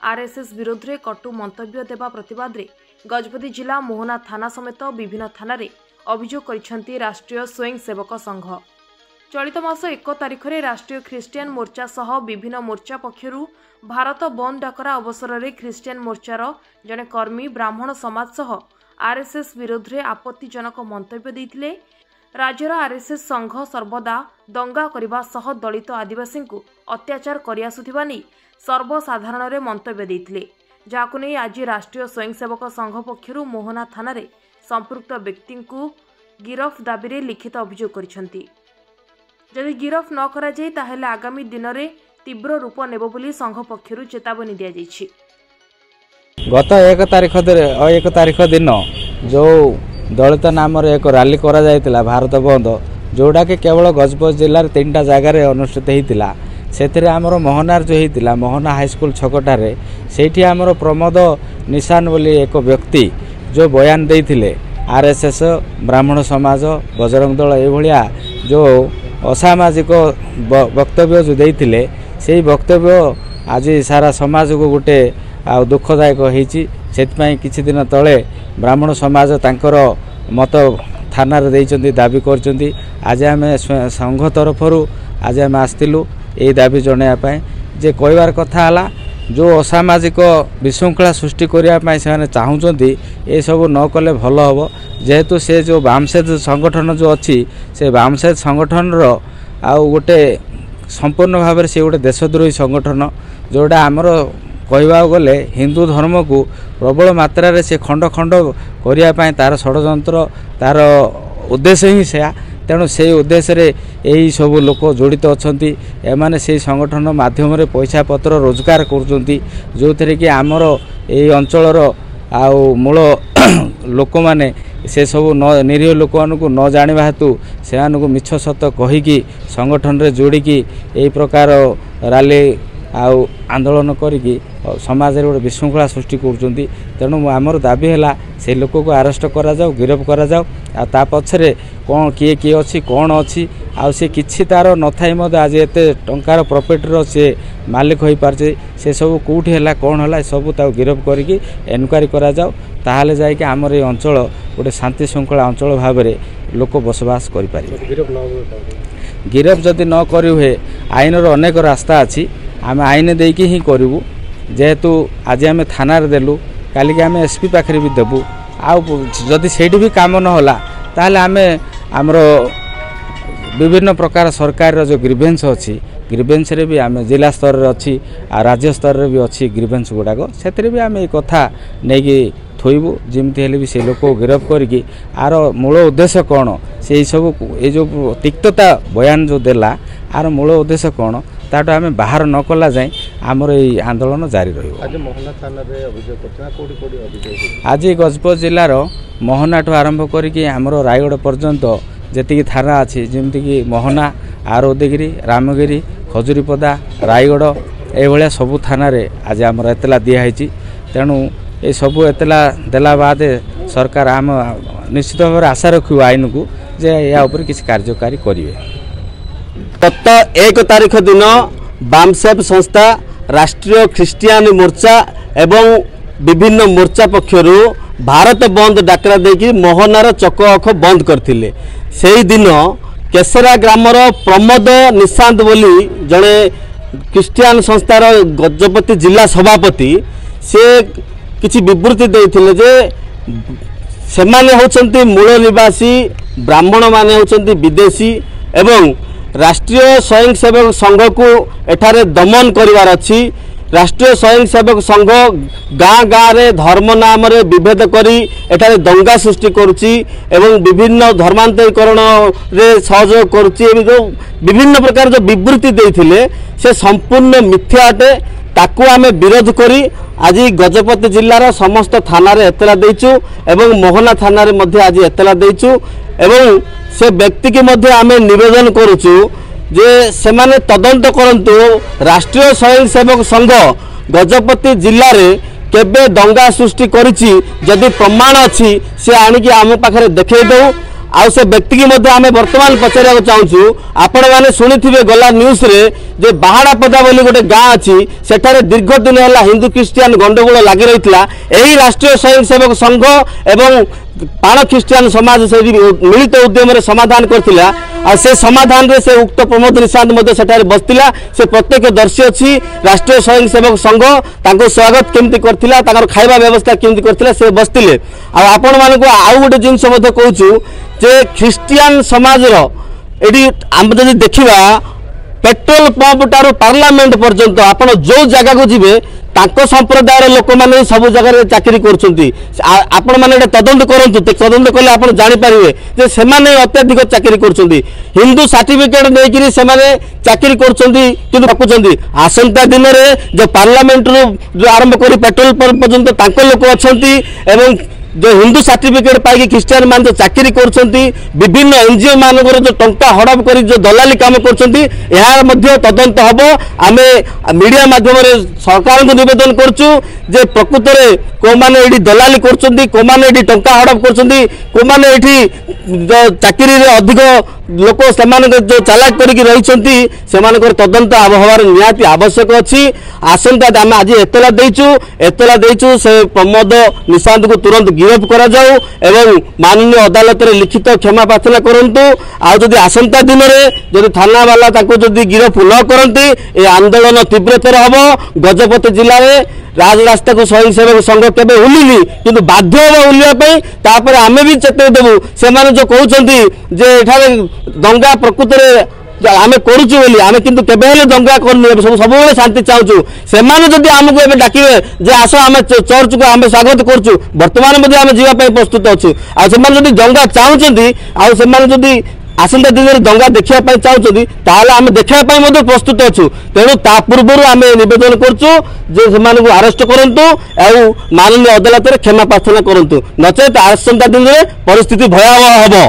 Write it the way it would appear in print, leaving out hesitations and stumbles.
RSS विरोध में कटु मंतव्य देवा प्रतिवाद रे गजपति जिला मोहना थाना समेत विभिन्न थाना अभियोग करिसेंती राष्ट्रीय स्वयंसेवक संघ। चलित मास 1 तारिख में राष्ट्रीय ख्रिस्टियान मोर्चा सह विभिन्न मोर्चा पक्षरु भारत बंद डाकरा अवसर में ख्रिस्टियान मोर्चार जड़े कर्मी ब्राह्मण समाज सह आरएसएस विरोध में आपत्तिजनक मंतव्य देइथिले। राज्यर आरएसएस संघ सर्वदा दंगा करने सह दलित आदिवासी को अत्याचार करिआसुथिबा नै सर्वसाधारण रे मंतव्य देइथिले, जाहाकु नै आज राष्ट्रीय स्वयंसेवक संघ पक्षरु मोहना थाना रे संपृक्त व्यक्ति को गिरफ दाबी रे लिखित अभियोग करिसेंती। जदि गिरफ न करा जाय ताहेले आगामी दिन में तीव्र रूप नेब बोली संघ पक्षरु चेतावनी दिया जायछि। गत 1 तारिख दिन जो दलित नाम एक रैली करा जायतिला भारत बंद, जोड़ा कि केवल गजपति जिलार 3टा जगार अनुष्ठित होता। से आमर मोहनार जो होता मोहना हाईस्कल छकटारे से आमर प्रमोद निशान बोली एक व्यक्ति जो बयान देते आरएसएस ब्राह्मण समाज बजरंग दल ये जो असामाजिक वक्तव्य जो देते से वक्तव्य आज सारा समाज को गोटे दुखदायक होती। किछि दिन तले ब्राह्मण समाज तांकर मत थाना रे दाबी करचंती। आज आम संघ तरफ आज आम आसलु ये दाबी जनायापाई जे कहबार कथा है जो असामाजिक विशृंखला सृष्टि करने से चाहूँगी ये सब न कले भल हम, जेहेतु से जो वामसेद संगठन जो अच्छी से वामसेद संगठन आउ गोटे संपूर्ण भाव में से गोटे देशद्रोही संगठन जोड़ा आमर कहवा गले हिंदू धर्म को प्रबल मात्रा से खंड खंड करने तार षड्यंत्र तार उद्देश्य ही से तेणु से उद्देश्य रे यही सब लोक जड़ित अच्छा एमाने से संगठन माध्यम रे पैसा पत्र रोजगार करुँच जो थे कि आमर ये अंचल आउ मूल लोक मैंने से सब न निरीह लोक मानू न जाना हेतु से मिछ सत कहीकि संगठन रे जोड़िकी यही प्रकार रैली आउ आंदोलन करी समाज रे गोटे विशृंखला सृष्टि करुँच। तेणु आमर दाबी है से लोक को अरेस्ट करा जाओ, गिरफ करा जाओ। आ पछरे कौन किए किए अच्छी कौन अच्छी आउ से किछि तार न थाई मद आज एते टंकार प्रॉफिट रो से मालिक होई पारछे से सब कोठी हैला कौन हैला सब ता गिरफ करिकि एनक्वायरी करा जाओ। ताहाले जाय कि हमर ए अंचल गोटे शांति श्रृंखला अंचल भाव रे लोक बसवास करि पारि। गिरफ जदि न करि हुए आईन रो अनेक रास्ता अछि, आम आईन देकी ही करूँ। जेहेतु आज आम थाना देलु काली आम एसपी पाखे भी देबू आदि से भी काम नहला ताहले आमे आमर विभिन्न प्रकार सरकार जो ग्रीवेंस अच्छी ग्रीवेंस रे भी आम जिला स्तर रे अच्छी राज्य स्तर रे भी अच्छी ग्रीवेंस गुड़ाक से भी आम ये कथा नहीं थोबू जमती हेल्ले भी से लोक गिरफ करके आर मूल उद्देश्य कौन से सब ये जो तिक्तता बयान जो देला आर मूल उद्देश्य कौन ताटो आम बाहर न कला जाए आमर ये आंदोलन जारी रहा। आज गजपति जिलार मोहनाठू आरंभ करके आमर रायगढ़ पर्यंत जी थाना अच्छी जमीक मोहना आरउदयगिरी रामगिरी खजुरीपदा रायगढ़ ये सबू थाना आज आमर एतला दिखाई। तेणु ये सबू एतला देला बाद सरकार आम निश्चित भाव आशा रखु आईन को जे या ऊपर किसी कार्यकारी करेंगे। गत 1 तारिख दिन वामसेब संस्था राष्ट्रीय ख्रिस्टियान मोर्चा एवं विभिन्न मोर्चा पक्षरु भारत बंद डाकरा देकी मोहनार चक अख बंद करथिले। सेही दिन केसरा ग्रामर प्रमोद निशांत बोली जड़े ख्रिस्टियान संस्थार गजपति जिला सभापति से किछि विवृत्ति देथिले जे सेमाने होचंती मूल निवासी ब्राह्मण माने होचंती विदेशी एवं राष्ट्रीय स्वयंसेवक संघ को एठारे दमन करिवार अछि। राष्ट्रीय स्वयंसेवक संघ गाँ गाँ रे धर्म नाम रे विभेद करी एठारे दंगा सृष्टि करुछि एवं विभिन्न धर्मांतरीकरण रे सहयोग करुछि। जो विभिन्न प्रकार जो विवृत्ति देथिले से संपूर्ण मिथ्या अटे। ताकू आमे विरोध करी आज गजपति जिलार समस्त थाना रे एतला देइचु एवं मोहना थाना रे मध्य आज एतला देइचु एवं से व्यक्ति के मध्य आमे निवेदन करुचु जे सेमाने तदंत करंतु राष्ट्रीय स्वयंसेवक संघ गजपति जिले में केबे दंगा सृष्टि करिछि जदि प्रमाण अछि से आनिकी आम पाखरे देखै दउ आउ से व्यक्ति की मध्य आमे वर्तमान पचारा चाहूँ आपण मैंने शुणी गला न्यूज रे जे बाहाड़ापदा बोली गोटे गाँ अच्छी सेठारे दीर्घ दिन है हिंदू क्रिश्चियन गंडगोल लगी रही यही राष्ट्रीय स्वयंसेवक संघ एवं प्राण ख्रीष्टियान समाज से मिलित उद्यम समाधान करथिला आ से समाधान रे से उक्त प्रमोद निशांत मध्य सेठारे बसतिला से प्रत्येक दर्शी अच्छी राष्ट्रीय स्वयंसेवक संघ तांको स्वागत केमती करथिला ताकर खाइबा व्यवस्था केमती करथिला से बसतिले आ आपण मानको आउ गोटे जिंस मध्य कहूछु जे ख्रीष्टियान समाज रो एडी हम जदि देखिबा पेट्रोल पंप टारू पार्लियामेंट पर्यंत आपण जो जगह को जीवे तांको संप्रदायर लोक मैंने सब जगह चाकरी कर तदंत करूँ तदंत कले आप जानीपारे जे सेमाने अत्याधिक चाकरी कर हिंदू सर्टिफिकेट देकर चाकरी कर आसंता दिन में जो पार्लियामेंट रू आरंभ कर पेट्रोल पंप पर्यंत लोक अच्छा जो हिंदू सर्टिफिकेट पाई ख्रीस्टियन मान जो चाकरी विभिन्न एनजीओ मानकर जो टंका हड़प कर जो दलाली काम कर तदंत हम आम मीडिया माध्यम सरकार को निवेदन करचु जे प्रकृत में को मैंने दलाली कर टंका हड़प कर चाकरी अधिक लोक जो चालाक कर तदंत हमार निहाती आवश्यक अच्छी आसंता आम आज एतला देचु से प्रमोद निशांत को तुरंत गिरफ करा जाऊ एवं माननीय अदालत रे लिखित क्षमा प्रार्थना करंतु आ जदि आसंता दिन में जदि थाना वाला ताको जदि गिरफ न करंती ए आंदोलन तीव्रतर हबो गजपति जिले में राजरास्ता को स्वयंसेवक संघ केबे उलिनी किंतु बाध्य हो उलिया पई तापर आमे भी चेते देबु से माने जो कहउचंती जे एठारे दंगा प्रकृत रे आमे करूछु बोली आमे किंतु केबे हेले दंगा करनी सब शांति चाहूँ से जदि आमको एबे डाकिबे जे आस आमे चर्च को आमे स्वागत करछु वर्तमान मध्ये आमे जीवा पई प्रस्तुत अछु आ से जदि दंगा चाहूचंती आ से जदि आसंता दिन में दंगा देखा चाहूँ ताहले आमे देखा प्रस्तुत अच्छु तेणु ता पूर्व आम निवेदन करूँ अरेस्ट करंतु माननीय अदालत रे क्षमा प्रार्थना करंतु नचेत आसंता दिन में परिस्थिति भयावह हबो।